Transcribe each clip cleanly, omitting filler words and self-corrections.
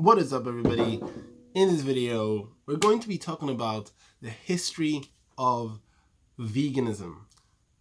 What is up, everybody? In this video, we're going to be talking about the history of veganism.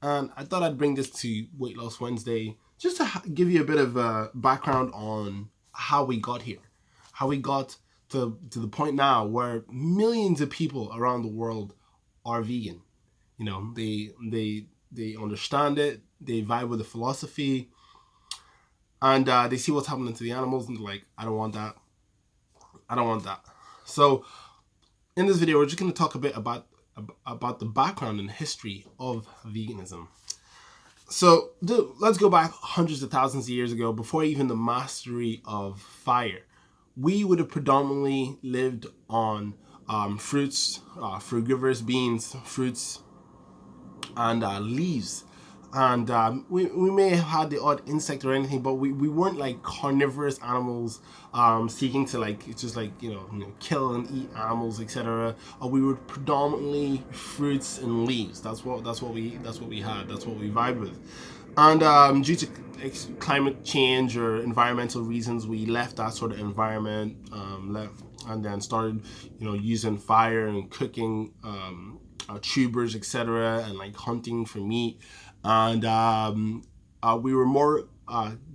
And I thought I'd bring this to Weight Loss Wednesday just to give you a bit of a background on how we got here. How we got to the point now where millions of people around the world are vegan. You know, they understand it, they vibe with the philosophy, and they see what's happening to the animals and they're like, I don't want that. I don't want that. So in this video, we're just going to talk a bit about the background and history of veganism. So let's go back hundreds of thousands of years ago, before even the mastery of fire. We would have predominantly lived on fruits, frugivorous beans, fruits, and leaves. And we may have had the odd insect or anything, but we weren't like carnivorous animals seeking to just kill and eat animals, etc. We were predominantly fruits and leaves. That's what we had. That's what we vibed with. And due to climate change or environmental reasons, we left that sort of environment, and then started using fire and cooking tubers, etc., and like hunting for meat. And we were more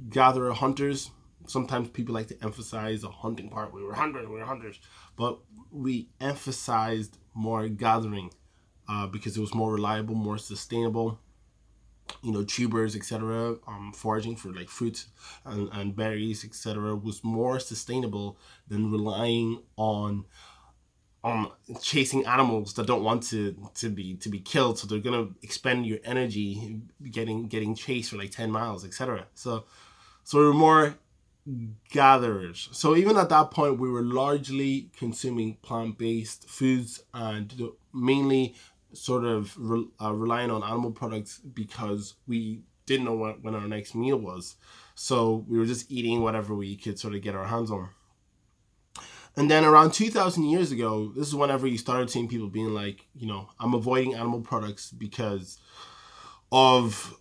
gatherer hunters. Sometimes people like to emphasize the hunting part. We were hunters, but we emphasized more gathering because it was more reliable, more sustainable. Tubers, etc., foraging for like fruits and berries, etc., was more sustainable than relying on chasing animals that don't want to be killed, so they're gonna expend your energy getting chased for like 10 miles, etc. So we're more gatherers. So even at that point, we were largely consuming plant-based foods and mainly sort of relying on animal products because we didn't know when our next meal was. So we were just eating whatever we could sort of get our hands on. And then around 2,000 years ago, this is whenever you started seeing people being like, I'm avoiding animal products because of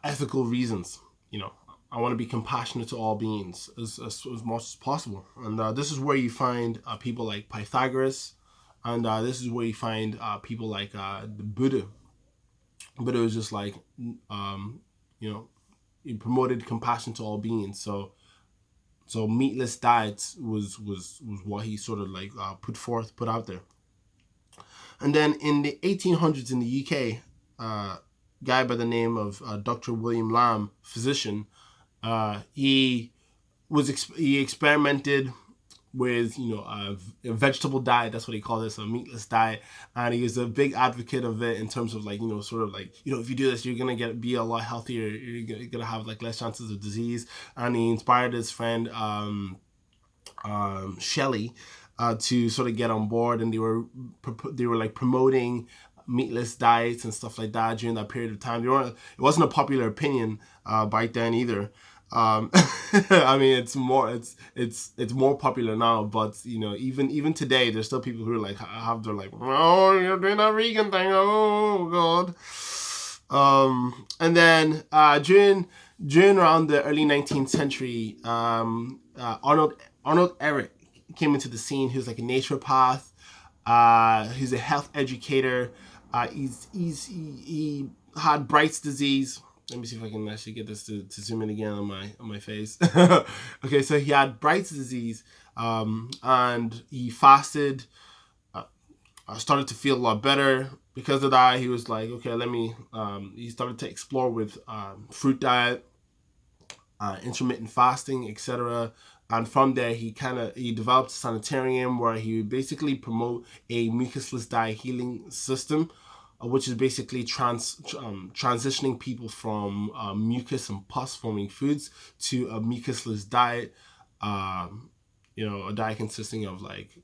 ethical reasons. I want to be compassionate to all beings as much as possible. And this is where you find people like Pythagoras, and this is where you find people like the Buddha. Buddha was just like, he promoted compassion to all beings. So meatless diets was what he sort of like put out there. And then in the 1800s in the UK, guy by the name of Dr. William Lamb, physician, he experimented with a vegetable diet. That's what he called this, a meatless diet, and he was a big advocate of it in terms of like if you do this, you're gonna be a lot healthier, you're gonna have like less chances of disease. And he inspired his friend Shelley to sort of get on board, and they were like promoting meatless diets and stuff like that during that period of time. It wasn't a popular opinion back then either. I mean, it's more popular now, but even today, there's still people who are like they're like, oh, you're doing a vegan thing, oh god. And then during around the early 19th century, Arnold Ehret came into the scene. He was like a naturopath. He's a health educator. He had Bright's disease. Let me see if I can actually get this to zoom in again on my face. Okay, so he had Bright's disease, and he fasted. Started to feel a lot better. Because of that, he was like, okay, he started to explore with fruit diet, intermittent fasting, etc. And from there, he developed a sanitarium where he would basically promote a mucusless diet healing system, which is basically transitioning people from mucus and pus forming foods to a mucusless diet. A diet consisting of like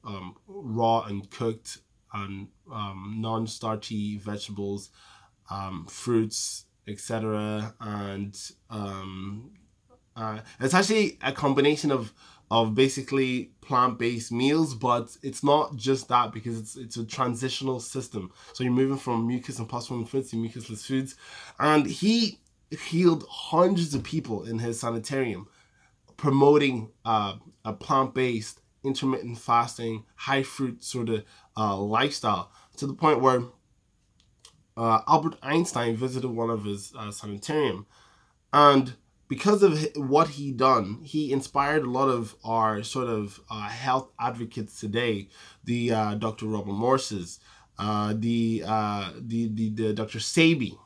raw and cooked and non-starchy vegetables, fruits, etc. And it's actually a combination of basically plant-based meals, but it's not just that, because it's a transitional system. So you're moving from mucus and pus-forming foods to mucusless foods. And he healed hundreds of people in his sanitarium. promoting a plant-based, intermittent fasting, high fruit sort of lifestyle, to the point where Albert Einstein visited one of his sanitarium, and because of what he done, he inspired a lot of our sort of health advocates today. The Dr. Robert Morses, the Dr. Sebi.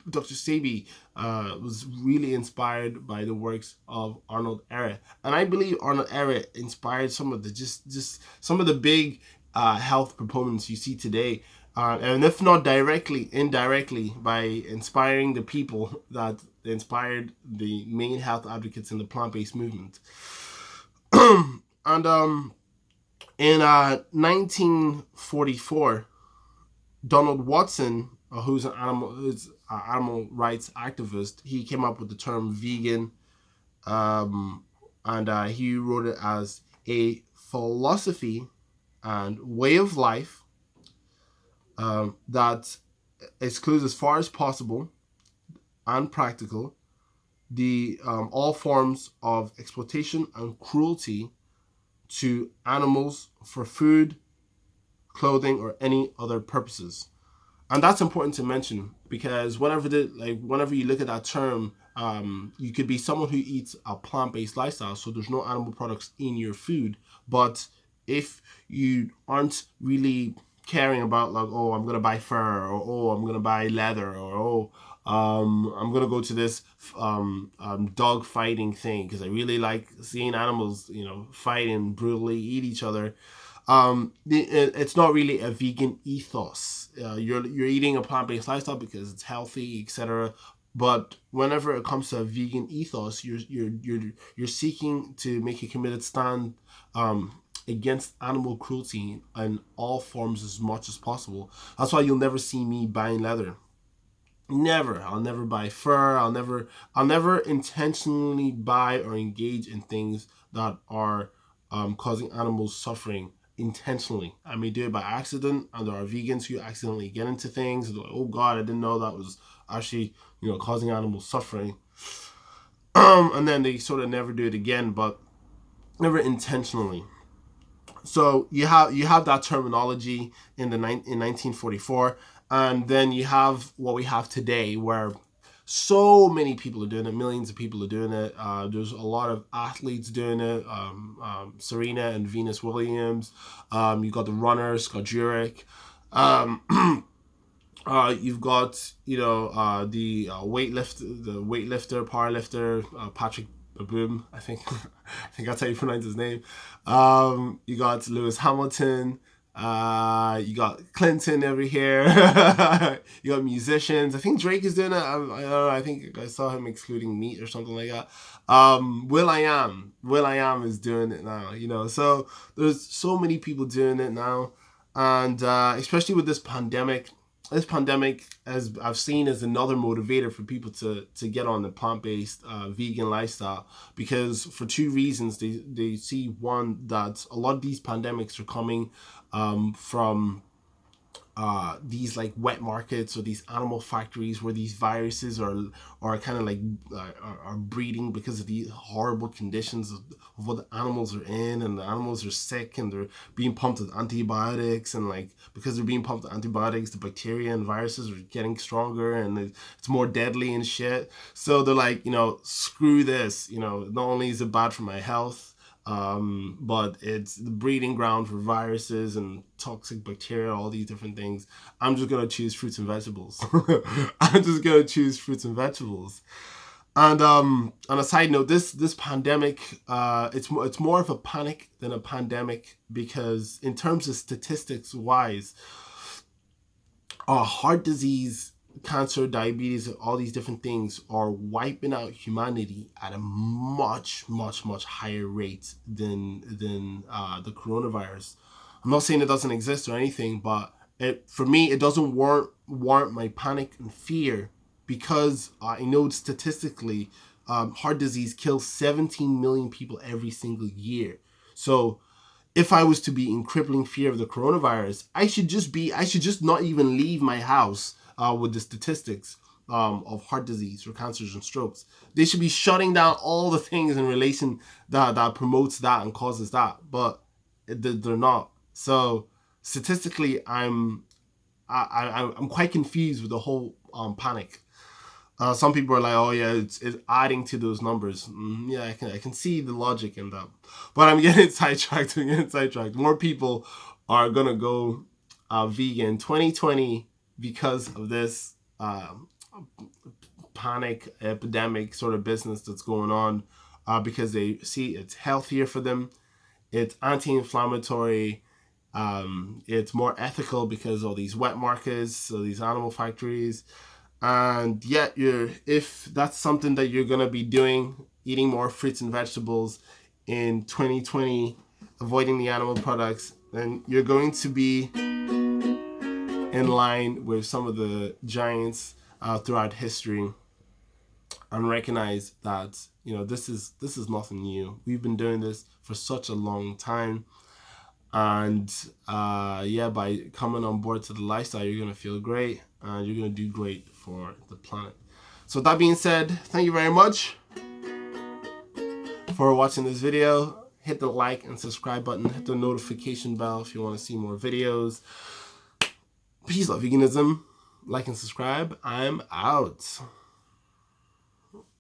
Dr. Sebi was really inspired by the works of Arnold Ehret, and I believe Arnold Ehret inspired some of the just some of the big health proponents you see today, and if not directly, indirectly, by inspiring the people that inspired the main health advocates in the plant-based movement. And in 1944, Donald Watson, who's an animal rights activist, he came up with the term vegan, and he wrote it as a philosophy and way of life that excludes as far as possible and practical the all forms of exploitation and cruelty to animals for food, clothing, or any other purposes. And that's important to mention, because whenever you look at that term, you could be someone who eats a plant-based lifestyle, so there's no animal products in your food. But if you aren't really caring about, like, oh, I'm gonna buy fur, or oh, I'm gonna buy leather, or oh, I'm gonna go to this dog fighting thing because I really like seeing animals, fight and brutally eat each other. It's not really a vegan ethos. You're eating a plant-based lifestyle because it's healthy, etc. But whenever it comes to a vegan ethos, you're seeking to make a committed stand against animal cruelty in all forms as much as possible. That's why you'll never see me buying leather. Never. I'll never buy fur. I'll never intentionally buy or engage in things that are causing animals suffering intentionally. I may do it by accident, and there are vegans who accidentally get into things. They're like, oh God, I didn't know that was actually causing animals suffering. And then they sort of never do it again, but never intentionally. So you have that terminology in 1944, and then you have what we have today, where so many people are doing it. Millions of people are doing it. There's a lot of athletes doing it. Serena and Venus Williams. You got the runner Scott Jurek. You've got the weightlifter, powerlifter, Patrick Baboom. I think that's how you pronounce his name. You got Lewis Hamilton. You got Clinton over here. You got musicians. I think Drake is doing it. I don't know. I think I saw him excluding meat or something like that. Will.i.am is doing it now. So there's so many people doing it now, and especially with this pandemic. This pandemic, as I've seen, is another motivator for people to get on the plant-based vegan lifestyle, because for two reasons. They see, one, that a lot of these pandemics are coming from these like wet markets or these animal factories where these viruses are kind of like are breeding because of the horrible conditions of what the animals are in, and the animals are sick and they're being pumped with antibiotics, and like because they're being pumped with antibiotics, the bacteria and viruses are getting stronger and it's more deadly and shit. So they're like, screw this, not only is it bad for my health, but it's the breeding ground for viruses and toxic bacteria, all these different things. I'm just gonna choose fruits and vegetables. And on a side note, this pandemic, it's more of a panic than a pandemic, because in terms of statistics wise, heart disease, cancer, diabetes, all these different things are wiping out humanity at a much, much, much higher rate than the coronavirus. I'm not saying it doesn't exist or anything, but for me, it doesn't warrant my panic and fear, because I know statistically, heart disease kills 17 million people every single year. So if I was to be in crippling fear of the coronavirus, I should just not even leave my house with the statistics. of heart disease or cancers and strokes. They should be shutting down all the things in relation that promotes that and causes that, but they're not. So statistically, I'm quite confused with the whole panic. Some people are like, "Oh yeah, it's adding to those numbers." Yeah, I can see the logic in that, but I'm getting sidetracked. More people are gonna go vegan 2020 because of this panic epidemic sort of business that's going on, because they see it's healthier for them, it's anti-inflammatory, it's more ethical because all these wet markets, so these animal factories. And yet, if that's something that you're gonna be doing, eating more fruits and vegetables in 2020, avoiding the animal products, then you're going to be in line with some of the giants throughout history, and recognize that this is nothing new. We've been doing this for such a long time. And yeah, by coming on board to the lifestyle, you're gonna feel great and you're gonna do great for the planet. So with that being said, thank you very much for watching this video. Hit the like and subscribe button, hit the notification bell if you want to see more videos. Peace, love, veganism. Like and subscribe. I'm out.